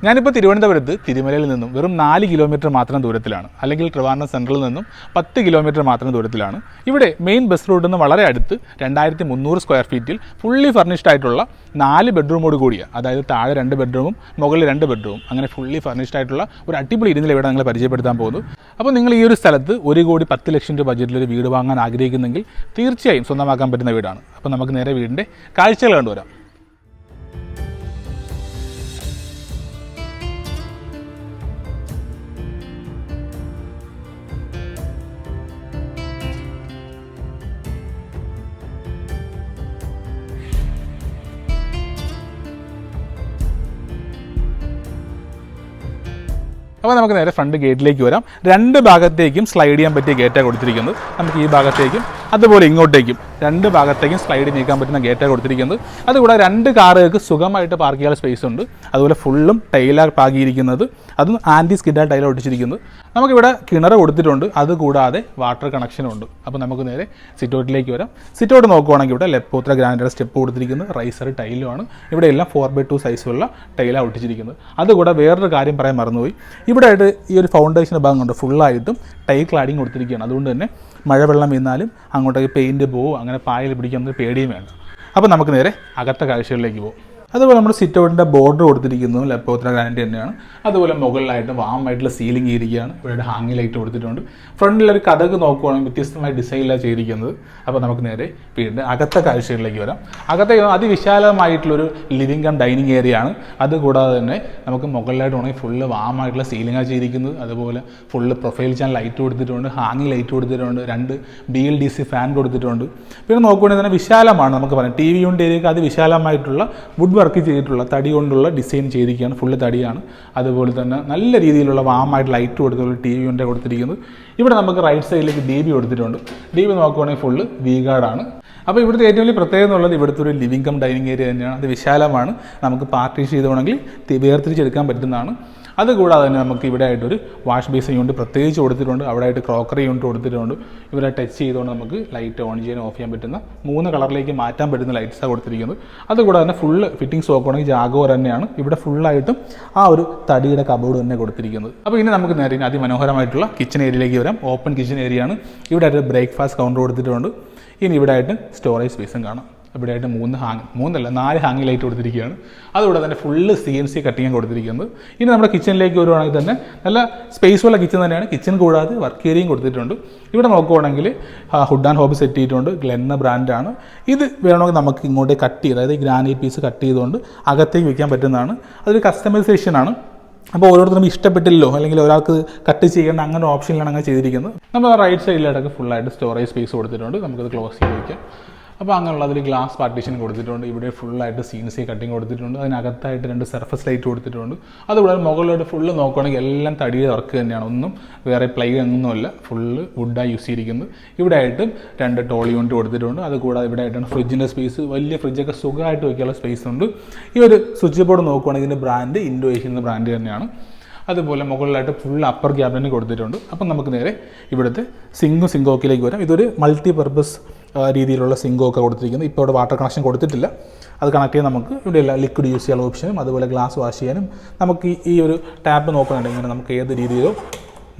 ഞാനിപ്പോൾ തിരുവനന്തപുരത്ത് തിരുമലയിൽ നിന്നും വെറും 4 കിലോമീറ്റർ മാത്രം ദൂരത്തിലാണ്, അല്ലെങ്കിൽ ട്രിവാൻഡ്രം സെൻട്രലിൽ നിന്നും 10 കിലോമീറ്റർ മാത്രം ദൂരത്തിലാണ്. ഇവിടെ മെയിൻ ബസ് റൂട്ടിൽ നിന്ന് വളരെ അടുത്ത് 2300 സ്ക്വയർ ഫീറ്റിൽ ഫുള്ളി ഫർണിഷ്ഡ് ആയിട്ടുള്ള 4 ബെഡ്റൂമോട് കൂടിയ, അതായത് താഴെ 2 ബെഡ്റൂമും മുകളിൽ 2 ബെഡ്റൂമും, അങ്ങനെ ഫുള്ളി ഫർണിഷ്ഡ് ആയിട്ടുള്ള ഒരു അടിപൊളി ഇരുന്നിൽ ഇവിടെ നിങ്ങളെ പരിചയപ്പെടുത്താൻ പോകുന്നു. അപ്പോൾ നിങ്ങൾ ഈ ഒരു സ്ഥലത്ത് 1,10,00,000 രൂപ ബഡ്ജറ്റിലൊരു വീട് വാങ്ങാൻ ആഗ്രഹിക്കുന്നെങ്കിൽ തീർച്ചയായും സ്വന്തമാക്കാൻ പറ്റുന്ന വീടാണ്. അപ്പോൾ നമുക്ക് നേരെ വീടിൻ്റെ കാഴ്ചകൾ കണ്ടുവരാം. അപ്പോൾ നമുക്ക് നേരെ ഫ്രണ്ട് ഗേറ്റിലേക്ക് വരാം. 2 ഭാഗത്തേക്കും സ്ലൈഡ് ചെയ്യാൻ പറ്റിയ ഗേറ്റാണ് കൊടുത്തിരിക്കുന്നത്. നമുക്ക് ഈ ഭാഗത്തേക്കും അതുപോലെ ഇങ്ങോട്ടേക്കും 2 ഭാഗത്തേക്കും സ്ലൈഡ് നീക്കാൻ പറ്റുന്ന ഗേറ്റാണ് കൊടുത്തിരിക്കുന്നത്. അതുകൂടാതെ 2 കാറുകൾക്ക് സുഖമായിട്ട് പാർക്ക് ചെയ്യാൻ സ്പേസ് ഉണ്ട്. അതുപോലെ ഫുള്ളും ടൈലാണ് പാകിയിരിക്കുന്നത്, അതും ആൻറ്റി സ്കിഡ് ടൈലാണ് ഒട്ടിച്ചിരിക്കുന്നത്. നമുക്കിവിടെ കിണർ കൊടുത്തിട്ടുണ്ട്, അതുകൂടാതെ വാട്ടർ കണക്ഷനും ഉണ്ട്. അപ്പോൾ നമുക്ക് നേരെ സിറ്റൗട്ടിലേക്ക് വരാം. സിറ്റൗട്ട് നോക്കുവാണെങ്കിൽ ഇവിടെ ലെപ്പോത്ര ഗ്രാനൈറ്റ് സ്റ്റെപ്പ് കൊടുത്തിരിക്കുന്നത്, റൈസർ ടൈലുമാണ്. ഇവിടെ എല്ലാം 4x2 സൈസുള്ള ടൈലാണ് ഒട്ടിച്ചിരിക്കുന്നത്. അതുകൂടാതെ വേറൊരു കാര്യം പറയാൻ മറന്നുപോയി, ഇവിടെ ആയിട്ട് ഈ ഒരു ഫൗണ്ടേഷൻ ഭാഗം കൊണ്ട് ഫുള്ളായിട്ടും ടൈൽ ക്ലാഡിങ് കൊടുത്തിരിക്കുകയാണ്. അതുകൊണ്ട് തന്നെ മഴവെള്ളം വീണാലും അങ്ങോട്ടേക്ക് പെയിൻറ്റ് പോവും, അങ്ങനെ പായൽ പിടിക്കാൻ പേടിയും വേണ്ട. അപ്പോൾ നമുക്ക് നേരെ അകത്തെ കാഴ്ചകളിലേക്ക് പോകും. അതുപോലെ നമ്മൾ സിറ്റ് ഔട്ടിൻ്റെ ബോർഡർ കൊടുത്തിരിക്കുന്നത് ലെപ്പോത്ര ഗ്രാനൈറ്റ് തന്നെയാണ്. അതുപോലെ മുകളിലായിട്ട് വാമായിട്ടുള്ള സീലിംഗ് ഇരിക്കുകയാണ്. ഇവിടെ ഹാങ്ങിങ് ലൈറ്റ് കൊടുത്തിട്ടുണ്ട്. ഫ്രണ്ടിലൊരു കഥക് നോക്കുവാണെങ്കിൽ വ്യത്യസ്തമായ ഡിസൈനിലാണ് ചെയ്തിരിക്കുന്നത്. അപ്പോൾ നമുക്ക് നേരെ വീണ്ടും അകത്തെ കാഴ്ചകളിലേക്ക് വരാം. അകത്തെ അതിവിശാലമായിട്ടുള്ളൊരു ലിവിംഗ് കം ഡൈനിങ് ഏരിയ ആണ്. അതുകൂടാതെ തന്നെ നമുക്ക് മുകളിലായിട്ട് വേണമെങ്കിൽ ഫുള്ള് വാമായിട്ടുള്ള സീലിംഗാണ് ചെയ്തിരിക്കുന്നത്. അതുപോലെ ഫുള്ള് പ്രൊഫൈൽ ചാനൽ ലൈറ്റ് കൊടുത്തിട്ടുണ്ട്, ഹാങ്ങിങ് ലൈറ്റ് കൊടുത്തിട്ടുണ്ട്, 2 BLDC ഫാൻ കൊടുത്തിട്ടുണ്ട്. പിന്നെ നോക്കുവാണെങ്കിൽ തന്നെ വിശാലമാണ്. നമുക്ക് പറയാം TV യൂണിറ്റ് ഏരിയക്ക് അതിവിശാലമായിട്ടുള്ള വുഡ് വർക്ക് ചെയ്തിട്ടുള്ള തടി കൊണ്ടുള്ള ഡിസൈൻ ചെയ്തിരിക്കുകയാണ്. ഫുള്ള് തടിയാണ്. അതുപോലെ തന്നെ നല്ല രീതിയിലുള്ള വാമായിട്ട് ലൈറ്റ് കൊടുത്തിട്ടുള്ള TV യൂണിറ്റ് കൊടുത്തിരിക്കുന്നത്. ഇവിടെ നമുക്ക് റൈറ്റ് സൈഡിലേക്ക് DB കൊടുത്തിട്ടുണ്ട്. DB നോക്കുവാണെങ്കിൽ ഫുള്ള് V-ഗാർഡാണ്. അപ്പോൾ ഇവിടുത്തെ ഏറ്റവും വലിയ പ്രത്യേകത എന്നുള്ളത് ഇവിടുത്തെ ഒരു ലിവിംഗ് കം ഡൈനിങ് ഏരിയ തന്നെയാണ്. അത് വിശാലമാണ്. നമുക്ക് പാർട്ടീഷൻ ചെയ്തുകൊണ്ടെങ്കിൽ വേർതിരിച്ചെടുക്കാൻ പറ്റുന്നതാണ്. അതുകൂടാതെ തന്നെ നമുക്ക് ഇവിടെ ആയിട്ടൊരു വാഷ് ബേസിൻ യൂണിറ്റ് പ്രത്യേകിച്ച് കൊടുത്തിട്ടുണ്ട്. അവിടെ ആയിട്ട് ക്രോക്കറി യൂണിറ്റ് കൊടുത്തിട്ടുണ്ട്. ഇവിടെ ടച്ച് ചെയ്തുകൊണ്ട് നമുക്ക് ലൈറ്റ് ഓൺ ചെയ്യാൻ ഓഫ് ചെയ്യാൻ പറ്റുന്ന 3 കളറിലേക്ക് മാറ്റാൻ പറ്റുന്ന ലൈറ്റ്സാണ് കൊടുത്തിരിക്കുന്നത്. അതുകൂടാതെ തന്നെ ഫുള്ള് ഫിറ്റിംഗ്സ് നോക്കുകയാണെങ്കിൽ ജാഗോർ തന്നെയാണ്. ഇവിടെ ഫുള്ളായിട്ടും ആ ഒരു തടിയുടെ കബോർഡ് തന്നെ കൊടുത്തിരിക്കുന്നത്. അപ്പോൾ ഇനി നമുക്ക് നേരെ അതിമനോഹരമായിട്ടുള്ള കിച്ചൺ ഏരിയയിലേക്ക് വരാം. ഓപ്പൺ കിച്ചൺ ഏരിയയാണ്. ഇവിടെ ആയിട്ട് ബ്രേക്ക്ഫാസ്റ്റ് കൗണ്ടർ കൊടുത്തിട്ടുണ്ട്. ഇനി ഇവിടെ ആയിട്ട് സ്റ്റോറേജ് സ്പേസും കാണാം. ഇവിടെ ആയിട്ട് 4 ഹാങ്ങിങ് ലൈറ്റ് കൊടുത്തിരിക്കുകയാണ്. അതുകൂടെ തന്നെ ഫുള്ള് CNC കട്ടിങ് കൊടുത്തിരിക്കുന്നത്. ഇനി നമ്മുടെ കിച്ചണിലേക്ക് വരുവാണെങ്കിൽ തന്നെ നല്ല സ്പേസുള്ള കിച്ചൺ തന്നെയാണ്. കിച്ചൺ കൂടാതെ വർക്ക് ഏരിയയും കൊടുത്തിട്ടുണ്ട്. ഇവിടെ നോക്കുവാണെങ്കിൽ ഹുഡ് ആൻഡ് ഹോബ് സെറ്റ് ചെയ്തിട്ടുണ്ട്. ഗ്ലെന്ന ബ്രാൻഡാണ്. ഇത് വേണമെങ്കിൽ നമുക്ക് ഇങ്ങോട്ട് കട്ട് ചെയ്ത്, അതായത് ഗ്രാനൈറ്റ് പീസ് കട്ട് ചെയ്തുകൊണ്ട് അകത്തേക്ക് വയ്ക്കാൻ പറ്റുന്നതാണ്. അതൊരു കസ്റ്റമൈസേഷനാണ്. അപ്പോൾ ഓരോരുത്തരും ഇഷ്ടപ്പെട്ടില്ലോ, അല്ലെങ്കിൽ ഒരാൾക്ക് കട്ട് ചെയ്യേണ്ട അങ്ങനെ ഓപ്ഷനിലാണ് അങ്ങനെ ചെയ്തിരിക്കുന്നത്. നമ്മൾ റൈറ്റ് സൈഡിലായിട്ടൊക്കെ ഫുള്ളായിട്ട് സ്റ്റോറേജ് സ്പേസ് കൊടുത്തിട്ടുണ്ട്. നമുക്കത് ക്ലോസ് ചെയ്ത് വയ്ക്കാം. അപ്പോൾ അങ്ങനെയുള്ള അതിൽ ഗ്ലാസ് പാർട്ടീഷൻ കൊടുത്തിട്ടുണ്ട്. ഇവിടെ ഫുള്ളായിട്ട് CNC കട്ടിങ് കൊടുത്തിട്ടുണ്ട്. അതിനകത്തായിട്ട് 2 സർഫസ് ലൈറ്റ് കൊടുത്തിട്ടുണ്ട്. അതുകൂടാതെ മുകളിലോട്ട് ഫുള്ള് നോക്കുകയാണെങ്കിൽ എല്ലാം തടിയുടെ വർക്ക് തന്നെയാണ്. ഒന്നും വേറെ പ്ലൈ ഒന്നുമല്ല, ഫുള്ള് വുഡാണ് യൂസ് ചെയ്തിരിക്കുന്നത്. ഇവിടെ ആയിട്ടും 2 ടോൾ യൂണിറ്റ് കൊടുത്തിട്ടുണ്ട്. അതുകൂടാതെ ഇവിടെ ആയിട്ടാണ് ഫ്രിഡ്ജിൻ്റെ സ്പേസ്, വലിയ ഫ്രിഡ്ജൊക്കെ സുഖമായിട്ട് വയ്ക്കാനുള്ള സ്പേസ് ഉണ്ട്. ഈ ഒരു സ്വിച്ച് ബോർഡ് നോക്കുകയാണെങ്കിൽ ഇതിൻ്റെ ബ്രാൻഡ് ഇൻഡോ ഏഷ്യൻ ബ്രാൻഡ് തന്നെയാണ്. അതുപോലെ മുകളിലായിട്ട് ഫുൾ അപ്പർ ക്യാബിനറ്റ് കൊടുത്തിട്ടുണ്ട്. അപ്പം നമുക്ക് നേരെ ഇവിടുത്തെ സിങ്കോക്കിലേക്ക് വരാം. ഇതൊരു മൾട്ടി പർപ്പസ് രീതിയിലുള്ള സിങ്കോക്കെ കൊടുത്തിരിക്കുന്നത്. ഇപ്പോൾ ഇവിടെ വാട്ടർ കണക്ഷൻ കൊടുത്തിട്ടില്ല. അത് കണക്ട് ചെയ്യാൻ നമുക്ക് ഇവിടെ എല്ലാം ലിക്വിഡ് യൂസ് ചെയ്യാനുള്ള ഓപ്ഷനും അതുപോലെ ഗ്ലാസ് വാഷ് ചെയ്യാനും നമുക്ക് ഈ ഒരു ടാപ്പ് നോക്കുന്നുണ്ടെങ്കിൽ നമുക്ക് ഏത് രീതിയിലോ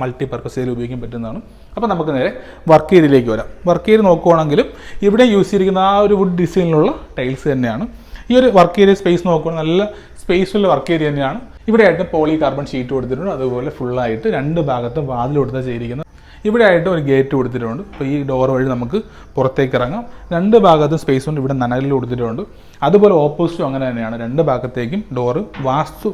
മൾട്ടി പർപ്പസ് ഏരിയ ഉപയോഗിക്കാൻ പറ്റുന്നതാണ്. അപ്പോൾ നമുക്ക് നേരെ വർക്ക് ഏരിയയിലേക്ക് വരാം. വർക്ക് ഏരിയ നോക്കുവാണെങ്കിലും ഇവിടെ യൂസ് ചെയ്തിരിക്കുന്ന ആ ഒരു വുഡ് ഡിസൈനിലുള്ള ടൈൽസ് തന്നെയാണ്. ഈ ഒരു വർക്ക് ഏരിയ സ്പേസ് നോക്കുകയാണെങ്കിൽ നല്ല സ്പേസുള്ള വർക്ക് ഏരിയ തന്നെയാണ്. ഇവിടെ ആയിട്ട് പോളി കാർബൺ ഷീറ്റ് കൊടുത്തിട്ടുണ്ട്. അതുപോലെ ഫുള്ളായിട്ട് 2 ഭാഗത്തും വാതിൽ കൊടുത്താൽ ചെയ്തിരിക്കുന്നത്. ഇവിടെ ആയിട്ട് ഒരു ഗേറ്റ് കൊടുത്തിട്ടുണ്ട്. അപ്പോൾ ഈ ഡോർ വഴി നമുക്ക് പുറത്തേക്ക് ഇറങ്ങാം. 2 ഭാഗത്തും സ്പേസ് കൊണ്ട് ഇവിടെ നനലിൽ കൊടുത്തിട്ടുണ്ട്. അതുപോലെ ഓപ്പോസിറ്റും അങ്ങനെ തന്നെയാണ്. 2 ഭാഗത്തേക്കും ഡോറ് വാസ്തു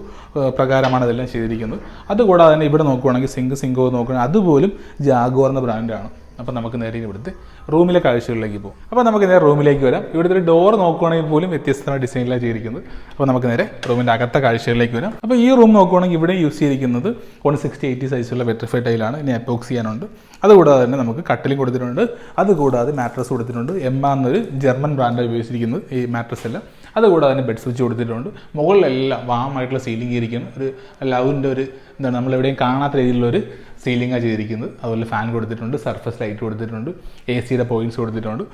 പ്രകാരമാണ് ഇതെല്ലാം ചെയ്തിരിക്കുന്നത്. അതുകൂടാതെ തന്നെ ഇവിടെ നോക്കുവാണെങ്കിൽ സിങ്കോ നോക്കുകയാണെങ്കിൽ അതുപോലും ജാഗോർ എന്ന ബ്രാൻഡാണ്. അപ്പോൾ നമുക്ക് നേരെ ഇവിടുത്തെ റൂമിലെ കാഴ്ചകളിലേക്ക് പോകും. അപ്പോൾ നമുക്ക് നേരെ റൂമിലേക്ക് വരാം. ഇവിടുത്തെ ഒരു ഡോർ നോക്കുകയാണെങ്കിൽ പോലും വ്യത്യസ്തമായ ഡിസൈനിലാണ് ചെയ്തിരിക്കുന്നത്. അപ്പോൾ നമുക്ക് നേരെ റൂമിൻ്റെ അകത്തെ കാഴ്ചകളിലേക്ക് വരാം. അപ്പോൾ ഈ റൂം നോക്കുകയാണെങ്കിൽ ഇവിടെ യൂസ് ചെയ്തിരിക്കുന്നത് 160-80 സൈസുള്ള വെട്രിഫൈഡ് ടൈലാണ്. ഇനി എപ്പോക്സി ചെയ്യാനുണ്ട്. അതുകൂടാതെ തന്നെ നമുക്ക് കട്ടിലും കൊടുത്തിട്ടുണ്ട്. അതുകൂടാതെ മാട്രസ് കൊടുത്തിട്ടുണ്ട്. എന്നൊരു ജർമ്മൻ ബ്രാൻഡാണ് ഉപയോഗിച്ചിരിക്കുന്നത് ഈ മാട്രസ് എല്ലാം. അതുകൂടാതെ തന്നെ ബെഡ് സ്വിച്ച് കൊടുത്തിട്ടുണ്ട്. മുകളിലെല്ലാം വാമായിട്ടുള്ള സീലിംഗ് ഇരിക്കുന്നു. ഒരു ലവിൻ്റെ ഒരു എന്താണ് നമ്മളെവിടെയും കാണാത്ത രീതിയിലുള്ളൊരു സീലിംഗാണ് ചെയ്തിരിക്കുന്നത്. അതുപോലെ ഫാൻ കൊടുത്തിട്ടുണ്ട്, സർഫസ് ലൈറ്റ് കൊടുത്തിട്ടുണ്ട്, AC യുടെ പോയിന്റ്സ് കൊടുത്തിട്ടുണ്ട്.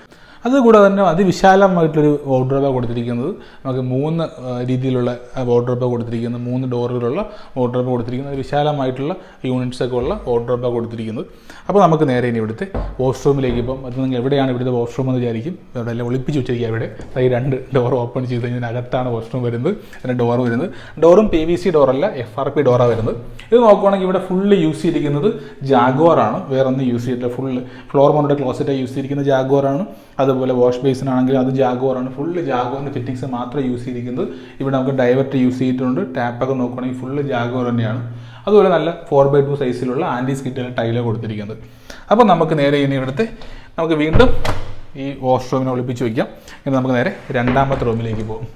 അതുകൂടാതെ തന്നെ അതിവിശാലമായിട്ടൊരു വാർഡ്രോബാണ് കൊടുത്തിരിക്കുന്നത്. നമുക്ക് 3 രീതിയിലുള്ള വാർഡ്രോബാണ് കൊടുത്തിരിക്കുന്നത്, 3 ഡോറുകളുള്ള വാർഡ്രോബ് കൊടുത്തിരിക്കുന്നത്, വിശാലമായിട്ടുള്ള യൂണിറ്റ്സ് ഒക്കെ ഉള്ള വാർഡ്രോബാണ് കൊടുത്തിരിക്കുന്നത്. അപ്പോൾ നമുക്ക് നേരെ ഇനി ഇവിടുത്തെ വാഷ്റൂമിലേക്ക് ഇപ്പം അത് നിങ്ങൾ എവിടെയാണ് ഇവിടുത്തെ വാഷ്റൂം എന്ന് വിചാരിക്കും. ഇവിടെ എല്ലാം ഒളിപ്പിച്ച് വെച്ചിരിക്കുക. ഇവിടെ ഈ 2 ഡോർ ഓപ്പൺ ചെയ്ത് കഴിഞ്ഞാൽ അകത്താണ് വാഷ്റൂം വരുന്നത്. അതിൻ്റെ ഡോർ വരുന്നത് ഡോറും PVC ഡോറല്ല, FRP ഡോറാണ് വരുന്നത്. ഇത് നോക്കുവാണെങ്കിൽ ഇവിടെ ഫുള്ള് യൂസ് ചെയ്തിരിക്കുന്നത് ജാഗ്വാറാണ്, വേറെ ഒന്നും യൂസ് ചെയ്തിട്ടില്ല. ഫുള്ള് ഫ്ലോർ മൗണ്ടഡ് ക്ലോസറ്റായി യൂസ് ചെയ്തിരിക്കുന്നത് ജാഗ്വാറാണ്. അതുപോലെ വാഷ് ബേസിൻ ആണെങ്കിൽ അത് ജാഗ്വാറാണ്. ഫുള്ള് ജാഗ്വാറിൻ്റെ ഫിറ്റിങ്സ് മാത്രമേ യൂസ് ചെയ്തിരിക്കുന്നത്. ഇവിടെ നമുക്ക് ഡൈവർട്ട് യൂസ് ചെയ്തിട്ടുണ്ട്. ടാപ്പൊക്കെ നോക്കുകയാണെങ്കിൽ ഫുള്ള് ജാഗ്വാർ തന്നെയാണ്. അതുപോലെ നല്ല 4x2 സൈസിലുള്ള ആൻറ്റി സ്കിറ്റുള്ള ടൈലാണ് കൊടുത്തിരിക്കുന്നത്. അപ്പോൾ നമുക്ക് നേരെ ഇനി ഇവിടുത്തെ നമുക്ക് വീണ്ടും ഈ വാഷ്റൂമിനെ ഒളിപ്പിച്ച് വയ്ക്കാം. ഇനി നമുക്ക് നേരെ രണ്ടാമത്തെ റൂമിലേക്ക് പോകും.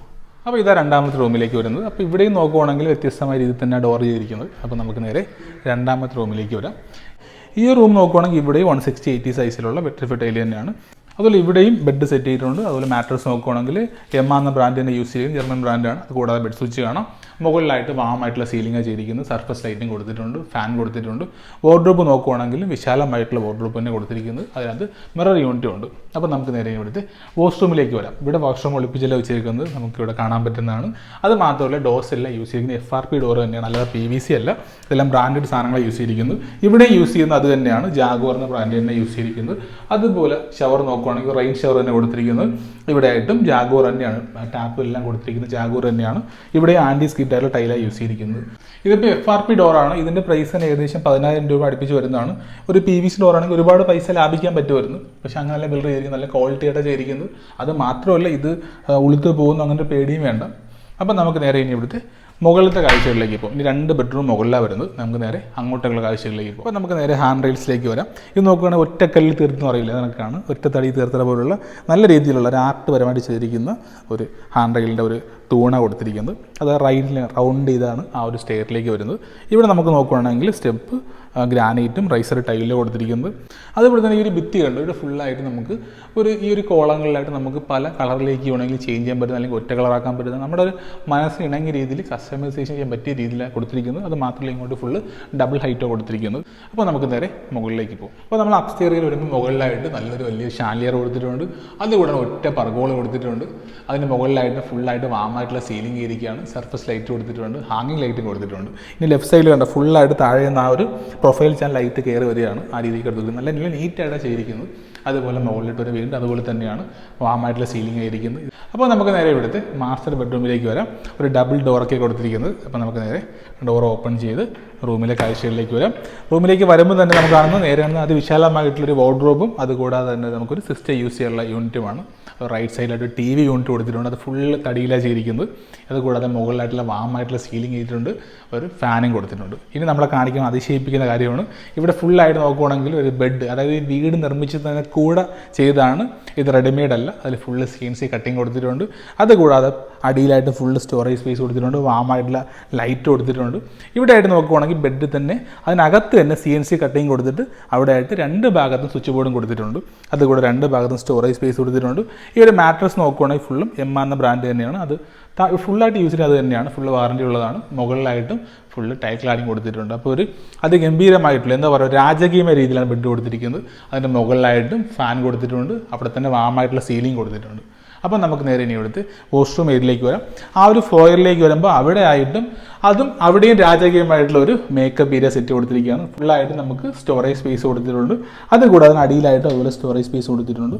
അപ്പോൾ ഇതാ രണ്ടാമത്തെ റൂമിലേക്ക് വരുന്നത്. അപ്പോൾ ഇവിടെയും നോക്കുവാണെങ്കിൽ വ്യത്യസ്തമായ രീതിയിൽ തന്നെ ഡോർ ചെയ്തിരിക്കുന്നത്. അപ്പോൾ നമുക്ക് നേരെ രണ്ടാമത്തെ റൂമിലേക്ക് വരാം. ഈ റൂം നോക്കുവാണെങ്കിൽ ഇവിടെയും 160/80 സൈസിലുള്ള വെട്രിഫൈഡ് ടൈൽ തന്നെയാണ്. അതുപോലെ ഇവിടെയും ബെഡ് സെറ്റ് ചെയ്തിട്ടുണ്ട്. അതുപോലെ മാട്രസ് നോക്കുവാണെങ്കിൽ എമ്മ എന്ന ബ്രാൻഡ് തന്നെ യൂസ് ചെയ്യുന്നത്, ജർമ്മൻ ബ്രാൻഡാണ്. അത് കൂടാതെ ബെഡ് സ്വിച്ച് കാണാം. മുകളിലായിട്ട് വാമായിട്ടുള്ള സീലിംഗാണ് ചെയ്തിരിക്കുന്നത്. സർഫസ് ലൈറ്റിംഗ് കൊടുത്തിട്ടുണ്ട്, ഫാൻ കൊടുത്തിട്ടുണ്ട്. വാർഡ്രോബ് നോക്കുവാണെങ്കിൽ വിശാലമായിട്ടുള്ള വാർഡ്രോബ് തന്നെ കൊടുത്തിരിക്കുന്നത്. അതിനകത്ത് മിറർ യൂണിറ്റും ഉണ്ട്. അപ്പോൾ നമുക്ക് നേരെ ഇവിടുത്തെ വാഷ്റൂമിലേക്ക് വരാം. ഇവിടെ വാഷ്റൂം ഒളിപ്പിച്ചെല്ലാം വെച്ചിരിക്കുന്നത് നമുക്കിവിടെ കാണാൻ പറ്റുന്നതാണ്. അത് മാത്രമല്ല ഡോർസ് എല്ലാം യൂസ് ചെയ്യുന്നത് FRP ഡോർ തന്നെയാണ്, അല്ലാതെ PVC അല്ല. ഇതെല്ലാം ബ്രാൻഡഡ് സാധനങ്ങളാണ് യൂസ് ചെയ്തിരിക്കുന്നത്. ഇവിടെ യൂസ് ചെയ്യുന്നത് അത് തന്നെയാണ്, ജാഗ്വാർ എന്ന ബ്രാൻഡ് തന്നെ യൂസ് ചെയ്തിരിക്കുന്നത്. അതുപോലെ ഷവർ നോക്കുവാണെങ്കിൽ റെയിൻ ഷവർ തന്നെ കൊടുത്തിരിക്കുന്നത്. ഇവിടെ ആയിട്ടും ജാഗ്വാർ തന്നെയാണ്, ടാപ്പ് എല്ലാം കൊടുത്തിരിക്കുന്നത് ജാഗ്വാർ തന്നെയാണ്. ഇവിടെ ആൻറ്റി സ്കിറ്റായിട്ടുള്ള ടൈലാണ് യൂസ് ചെയ്തിരിക്കുന്നത്. ഇതിപ്പോൾ FRP ഡോറാണ്. ഇതിൻ്റെ പ്രൈസ് തന്നെ ഏകദേശം 10,000 രൂപ അടുപ്പിച്ച് വരുന്നതാണ്. ഒരു PVC ഡോറാണെങ്കിൽ ഒരുപാട് പൈസ ലാഭിക്കാൻ പറ്റുമായിരുന്നു. പക്ഷെ അങ്ങനെയല്ല ബിൽഡ് ചെയ്തിരിക്കുന്നത്, നല്ല ക്വാളിറ്റിയായിട്ടാണ് ചെയ്തിരിക്കുന്നത്. അത് മാത്രമല്ല ഇത് ഉളുത്ത് പോകുന്ന അങ്ങനെ പേടിയും വേണ്ട. അപ്പം നമുക്ക് നേരെ ഇനി ഇവിടുത്തെ മുകളിലത്തെ കാഴ്ചകളിലേക്ക് പോകും. ഇനി 2 ബെഡ്റൂം മുകളിലാണ് വരുന്നത്. നമുക്ക് നേരെ അങ്ങോട്ടുള്ള കാഴ്ചകളിലേക്ക് പോകും. അപ്പോൾ നമുക്ക് നേരെ ഹാൻഡ് റെയിൽസിലേക്ക് വരാം. ഇത് നോക്കുകയാണെങ്കിൽ ഒറ്റക്കല്ലിൽ തീർത്തെന്ന് അറിയില്ല, കണക്കാണ് ഒറ്റ തടി തീർത്തറ പോലുള്ള നല്ല രീതിയിലുള്ള ഒരു ആർട്ട് പരമായിട്ട് ചെയ്തിരിക്കുന്ന ഒരു ഹാൻഡ് റെയിലിൻ്റെ ഒരു തൂണ കൊടുത്തിരിക്കുന്നത്. അത് റൈറ്റിൽ റൗണ്ട് ചെയ്താണ് ആ ഒരു സ്റ്റെയറിലേക്ക് വരുന്നത്. ഇവിടെ നമുക്ക് നോക്കുകയാണെങ്കിൽ സ്റ്റെപ്പ് ഗ്രാനൈറ്റും റൈസർ ടൈലിലും കൊടുത്തിരിക്കുന്നത്. അതുപോലെ തന്നെ ഈ ഒരു ഭിത്തി കണ്ടു, ഇവിടെ ഫുള്ളായിട്ട് നമുക്ക് ഈ ഒരു കോളങ്ങളിലായിട്ട് നമുക്ക് പല കളറിലേക്ക് വേണമെങ്കിൽ ചേഞ്ച് ചെയ്യാൻ പറ്റുന്ന, അല്ലെങ്കിൽ ഒറ്റ കളറാക്കാൻ പറ്റുന്ന, നമ്മുടെ ഒരു മനസ്സിന് ഇണങ്ങിയ രീതിയിൽ കസ്റ്റമൈസേഷൻ ചെയ്യാൻ പറ്റിയ രീതിയിലാണ് കൊടുത്തിരിക്കുന്നത്. അത് മാത്രമല്ല ഇങ്ങോട്ട് ഫുള്ള് ഡബിൾ ഹൈറ്റോ കൊടുത്തിരിക്കുന്നത്. അപ്പോൾ നമുക്ക് നേരെ മുകളിലേക്ക് പോകും. അപ്പോൾ നമ്മൾ അപ്സ്റ്റെയറിൽ വരുമ്പോൾ മുകളിലായിട്ട് നല്ലൊരു വലിയ ഷാൻലിയർ കൊടുത്തിട്ടുണ്ട്. അതുകൂടാതെ ഒറ്റ പർഗോൾ കൊടുത്തിട്ടുണ്ട്. അതിന് മുകളിലായിട്ട് ഫുള്ളായിട്ട് വാമായിട്ടുള്ള സീലിംഗ് ചെയ്തിരിക്കുകയാണ്. സർഫസ് ലൈറ്റ് കൊടുത്തിട്ടുണ്ട്, ഹാങ്ങിങ് ലൈറ്റും കൊടുത്തിട്ടുണ്ട്. ഇനി ലെഫ്റ്റ് സൈഡിൽ കണ്ട ഫുള്ളായിട്ട് താഴെ നിന്ന് ആ ഒരു പ്രൊഫൈൽ ചാൻ ലൈറ്റ് കയറി വരികയാണ്. ആ രീതിക്ക് എടുത്തിരിക്കുന്നത് നല്ല നീറ്റായിട്ടാണ് ചെയ്തിരിക്കുന്നത്. അതുപോലെ മുകളിലിട്ടൊരു വീണ്ടും അതുപോലെ തന്നെയാണ് വാമായിട്ടുള്ള സീലിംഗ് ആയിരിക്കുന്നത്. അപ്പോൾ നമുക്ക് നേരെ ഇവിടുത്തെ മാസ്റ്റർ ബെഡ്റൂമിലേക്ക് വരാം. ഒരു ഡബിൾ ഡോറൊക്കെ കൊടുത്തിരിക്കുന്നത്. അപ്പോൾ നമുക്ക് നേരെ ഡോർ ഓപ്പൺ ചെയ്ത് റൂമിലെ കാഴ്ചകളിലേക്ക് വരാം. റൂമിലേക്ക് വരുമ്പോൾ തന്നെ നമുക്ക് കാണുന്നത് നേരെ അതിവിശാലമായിട്ടുള്ളൊരു വാർഡ്രോബും അതുകൂടാതെ തന്നെ നമുക്കൊരു സിസ്റ്റം യൂസ് ചെയ്യാനുള്ള യൂണിറ്റുമാണ്. റൈറ്റ് സൈഡിലായിട്ട് TV യൂണിറ്റ് കൊടുത്തിട്ടുണ്ട്. അത് ഫുള്ള് തടിയിലാണ് ചെയ്തിരിക്കുന്നത്. അതുകൂടാതെ മുകളിലായിട്ടുള്ള വാമായിട്ടുള്ള സീലിംഗ് ചെയ്തിട്ടുണ്ട്. ഒരു ഫാനും കൊടുത്തിട്ടുണ്ട്. ഇനി നമ്മളെ കാണിക്കാൻ അതിശയിപ്പിക്കുന്ന കാര്യമാണ്, ഇവിടെ ഫുള്ളായിട്ട് നോക്കുവാണെങ്കിൽ ഒരു ബെഡ്, അതായത് ഈ വീട് നിർമ്മിച്ചത് തന്നെ കൂടെ ചെയ്താണ്. ഇത് റെഡിമെയ്ഡ് അല്ല. അതിൽ ഫുള്ള് CNC കട്ടിങ് കൊടുത്തിട്ടുണ്ട്. അതുകൂടാതെ അടിയിലായിട്ട് ഫുള്ള് സ്റ്റോറേജ് സ്പേസ് കൊടുത്തിട്ടുണ്ട്. വാമായിട്ടുള്ള ലൈറ്റ് കൊടുത്തിട്ടുണ്ട്. ഇവിടെ ആയിട്ട് നോക്കുവാണെങ്കിൽ ബെഡ് തന്നെ അതിനകത്ത് തന്നെ CNC കട്ടിങ് കൊടുത്തിട്ട് അവിടെ ആയിട്ട് 2 ഭാഗത്തും സ്വിച്ച് ബോർഡും കൊടുത്തിട്ടുണ്ട്. അതുകൂടെ 2 ഭാഗത്തും സ്റ്റോറേജ് സ്പേസ് കൊടുത്തിട്ടുണ്ട്. ഈ ഒരു മാട്രസ് നോക്കുവാണെങ്കിൽ ഫുള്ളും എമ്മ എന്ന ബ്രാൻഡ് തന്നെയാണ്. അത് ഫുള്ളായിട്ട് യൂസ് ചെയ്യുന്നത് അത് തന്നെയാണ്. ഫുള്ള് വാറണ്ടി ഉള്ളതാണ്. മുകളിലായിട്ടും ഫുള്ള് ടൈൽ ക്ലാഡിങ് കൊടുത്തിട്ടുണ്ട്. അപ്പോൾ ഒരു അതിഗംഭീരമായിട്ടുള്ള എന്താ പറയുക രാജകീയമായ രീതിയിലാണ് ബെഡ് കൊടുത്തിരിക്കുന്നത്. അതിൻ്റെ മുകളിലായിട്ടും ഫാൻ കൊടുത്തിട്ടുണ്ട്. അവിടെ തന്നെ വാമായിട്ടുള്ള സീലിംഗ് കൊടുത്തിട്ടുണ്ട്. അപ്പോൾ നമുക്ക് നേരെ ഇനി ഇവിടുത്തെ വാഷ്റൂം ഏരിയയിലേക്ക് വരാം. ആ ഒരു ഫ്ലോയറിലേക്ക് വരുമ്പോൾ അവിടെ ആയിട്ടും അവിടെയും രാജകീയമായിട്ടുള്ള ഒരു മേക്കപ്പ് ഏരിയ സെറ്റ് കൊടുത്തിരിക്കുകയാണ്. ഫുള്ളായിട്ട് നമുക്ക് സ്റ്റോറേജ് സ്പേസ് കൊടുത്തിട്ടുണ്ട്. അതുകൂടാതെ അടിയിലായിട്ട് അതുപോലെ സ്റ്റോറേജ് സ്പേസ് കൊടുത്തിട്ടുണ്ട്.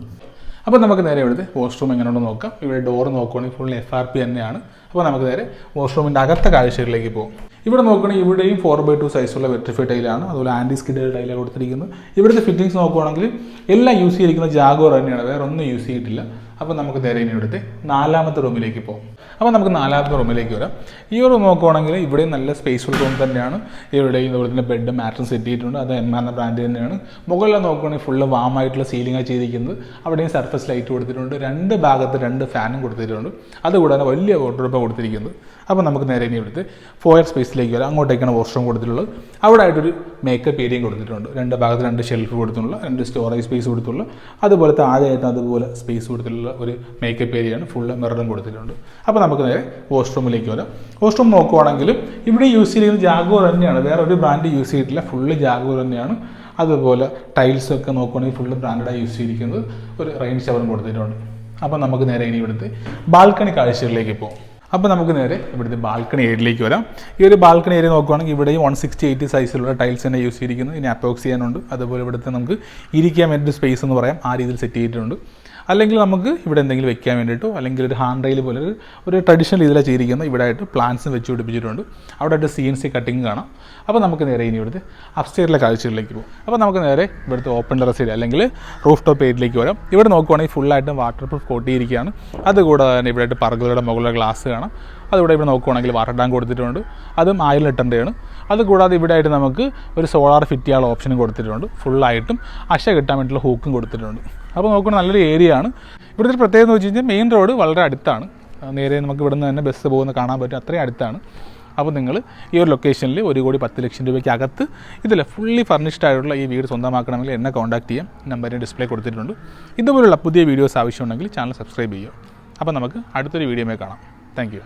അപ്പോൾ നമുക്ക് നേരെ ഇവിടുത്തെ വാഷ്റൂം എങ്ങനെയുണ്ടെന്ന് നോക്കാം. ഇവിടെ ഡോർ നോക്കുകയാണെങ്കിൽ ഫുൾ FRP തന്നെയാണ്. അപ്പോൾ നമുക്ക് നേരെ വാഷ്റൂമിൻ്റെ അകത്തെ കാഴ്ചകളിലേക്ക് പോകും. ഇവിടെ നോക്കുകയാണെങ്കിൽ ഇവിടെയും 4x2 സൈസുള്ള വെട്രിഫൈഡ് ടൈലാണ്. അതുപോലെ ആൻറ്റി സ്കിഡ് ടൈലാണ് കൊടുത്തിരിക്കുന്നത്. ഇവിടുത്തെ ഫിറ്റിങ്സ് നോക്കുകയാണെങ്കിൽ എല്ലാം യൂസ് ചെയ്തിരിക്കുന്ന ജാഗ്വാർ തന്നെയാണ്, വേറെ ഒന്നും യൂസ് ചെയ്തിട്ടില്ല. അപ്പോൾ നമുക്ക് നേരെ ഇനി ഇവിടുത്തെ 4ാമത്തെ റൂമിലേക്ക് പോകും. അപ്പോൾ നമുക്ക് 4ാമത്തെ റൂമിലേക്ക് വരാം. ഈ റൂം നോക്കുവാണെങ്കിൽ ഇവിടെയും നല്ല സ്പേസ്ഫുൾ റൂം തന്നെയാണ്. ഇവിടെയും ഇതുപോലെ തന്നെ ബെഡ് മാട്രസ് സെറ്റ് ചെയ്തിട്ടുണ്ട്. അത് എമ്മ എന്ന ബ്രാൻഡ് തന്നെയാണ്. മുകളിൽ നോക്കുകയാണെങ്കിൽ ഫുള്ള് വാമായിട്ടുള്ള സീലിംഗാണ് ചെയ്തിരിക്കുന്നത്. അവിടെയും സർഫസ് ലൈറ്റ് കൊടുത്തിട്ടുണ്ട്. 2 ഭാഗത്ത് 2 ഫാനും കൊടുത്തിട്ടുണ്ട്. അതുകൂടാതെ വലിയ വാർഡ്രോബ് കൊടുത്തിരിക്കുന്നത്. അപ്പോൾ നമുക്ക് നേരെ ഇനി ഇവിടുത്തെ ഫോയർ സ്പേസിലേക്ക് വരാം. അങ്ങോട്ടേക്കാണ് വാഷ്റൂം കൊടുത്തിട്ടുള്ളത്. അവിടെ ആയിട്ടൊരു മേക്കപ്പ് ഏരിയയും കൊടുത്തിട്ടുണ്ട്. 2 ഭാഗത്ത് 2 ഷെൽഫ് കൊടുത്തിട്ടുള്ള 2 സ്റ്റോറേജ് സ്പേസ് കൊടുത്തിട്ടുള്ള അതുപോലെ താഴെയായിട്ട് അതുപോലെ സ്പേസ് കൊടുത്തിട്ടുള്ള ഒരു മേക്കപ്പ് ഏരിയയാണ്. ഫുള്ള് മിററും കൊടുത്തിട്ടുണ്ട്. അപ്പോൾ നമുക്ക് നേരെ വാഷ്റൂമിലേക്ക് വരാം. വാഷ്റൂം നോക്കുവാണെങ്കിലും ഇവിടെ യൂസ് ചെയ്തിരിക്കുന്നത് ജാഗ്വാർ തന്നെയാണ്, വേറെ ഒരു ബ്രാൻഡ് യൂസ് ചെയ്തിട്ടില്ല. ഫുള്ള് ജാഗ്വാർ തന്നെയാണ്. അതുപോലെ ടൈൽസൊക്കെ നോക്കുകയാണെങ്കിൽ ഫുള്ള് ബ്രാൻഡഡായി യൂസ് ചെയ്തിരിക്കുന്നത് ഒരു റെയിൻ ഷവറും കൊടുത്തിട്ടുണ്ട്. അപ്പോൾ നമുക്ക് നേരെ ഇനി ഇവിടുത്തെ ബാൽക്കണി കാഴ്ചകളിലേക്ക് പോകും. അപ്പോൾ നമുക്ക് നേരെ ഇവിടുത്തെ ബാൽക്കണി ഏരിയയിലേക്ക് വരാം. ഈ ഒരു ബാൽക്കണി ഏരിയ നോക്കുകയാണെങ്കിൽ ഇവിടെയും 160-80 സൈസിലുള്ള ടൈൽസ് തന്നെ യൂസ് ചെയ്തിരിക്കുന്നത്. ഇനി അപ്പോക്സി ചെയ്യാനുണ്ട്. അതുപോലെ ഇവിടുത്തെ നമുക്ക് ഇരിക്കാൻ വേണ്ടിയിട്ട് സ്പേസ് എന്ന് പറയാം, ആ രീതിയിൽ സെറ്റ് ചെയ്തിട്ടുണ്ട്. അല്ലെങ്കിൽ നമുക്ക് ഇവിടെ എന്തെങ്കിലും വെക്കാൻ വേണ്ടിയിട്ടോ അല്ലെങ്കിൽ ഒരു ഹാൻഡ് റെയിൽ പോലെ ഒരു ട്രഡീഷണൽ രീതിയിലാണ് ചെയ്തിരിക്കുന്നത്. ഇവിടെ ആയിട്ട് പ്ലാന്റ്സും വെച്ച് പിടിപ്പിച്ചിട്ടുണ്ട്. അവിടെ ആയിട്ട് CNC കട്ടിങ് കാണാം. അപ്പോൾ നമുക്ക് നേരെ ഇനി ഇവിടുത്തെ അപ്സ്റ്റെയറിലെ കാഴ്ചകളിലേക്ക് പോകും. അപ്പോൾ നമുക്ക് നേരെ ഇവിടുത്തെ ഓപ്പൺ ടെറസ് ഏരിയ അല്ലെങ്കിൽ റൂഫ് ടോപ്പ് ഏരിയയിലേക്ക് വരാം. ഇവിടെ നോക്കുവാണെങ്കിൽ ഫുള്ളായിട്ടും വാട്ടർ പ്രൂഫ് കോട്ട് ചെയ്തിരിക്കുകയാണ്. അതുകൂടാതെ തന്നെ ഇവിടെ ആയിട്ട് പറകളുടെ മുകളിലെ ഗ്ലാസ് കാണാം. അതുകൂടെ ഇവിടെ നോക്കുവാണെങ്കിൽ വാട്ടർ ടാങ്ക് കൊടുത്തിട്ടുണ്ട്, അതും 1000 ലിറ്ററിൻ്റെയാണ്. അതുകൂടാതെ ഇവിടെ ആയിട്ട് നമുക്ക് ഒരു സോളാർ ഫിറ്റ് ചെയ്യാനുള്ള ഓപ്ഷനും കൊടുത്തിട്ടുണ്ട്. ഫുള്ളായിട്ടും അശ കിട്ടാൻ വേണ്ടിയിട്ടുള്ള ഹൂക്കും കൊടുത്തിട്ടുണ്ട്. അപ്പോൾ നോക്കുകയാണെങ്കിൽ നല്ലൊരു ഏരിയ ആണ്. ഇവിടുത്തെ പ്രത്യേകത എന്ന് വെച്ച് കഴിഞ്ഞാൽ മെയിൻ റോഡ് വളരെ അടുത്താണ്. നേരെ നമുക്ക് ഇവിടെ നിന്ന് തന്നെ ബസ് പോകുന്ന കാണാൻ പറ്റും, അത്രയും അടുത്താണ്. അപ്പോൾ നിങ്ങൾ ഈ ഒരു ലൊക്കേഷനിൽ 1,10,00,000 രൂപയ്ക്ക് അകത്ത് ഇതിൽ ഫുള്ളി ഫർണിഷ്ഡ് ആയിട്ടുള്ള ഈ വീട് സ്വന്തമാക്കണമെങ്കിൽ എന്നെ കോൺടാക്ട് ചെയ്യാം. നമ്പറിന് ഡിസ്പ്ലേ കൊടുത്തിട്ടുണ്ട്. ഇതുപോലുള്ള പുതിയ വീഡിയോസ് ആവശ്യമുണ്ടെങ്കിൽ ചാനൽ സബ്സ്ക്രൈബ് ചെയ്യുക. അപ്പോൾ നമുക്ക് അടുത്തൊരു വീഡിയോയിൽ കാണാം. Thank you.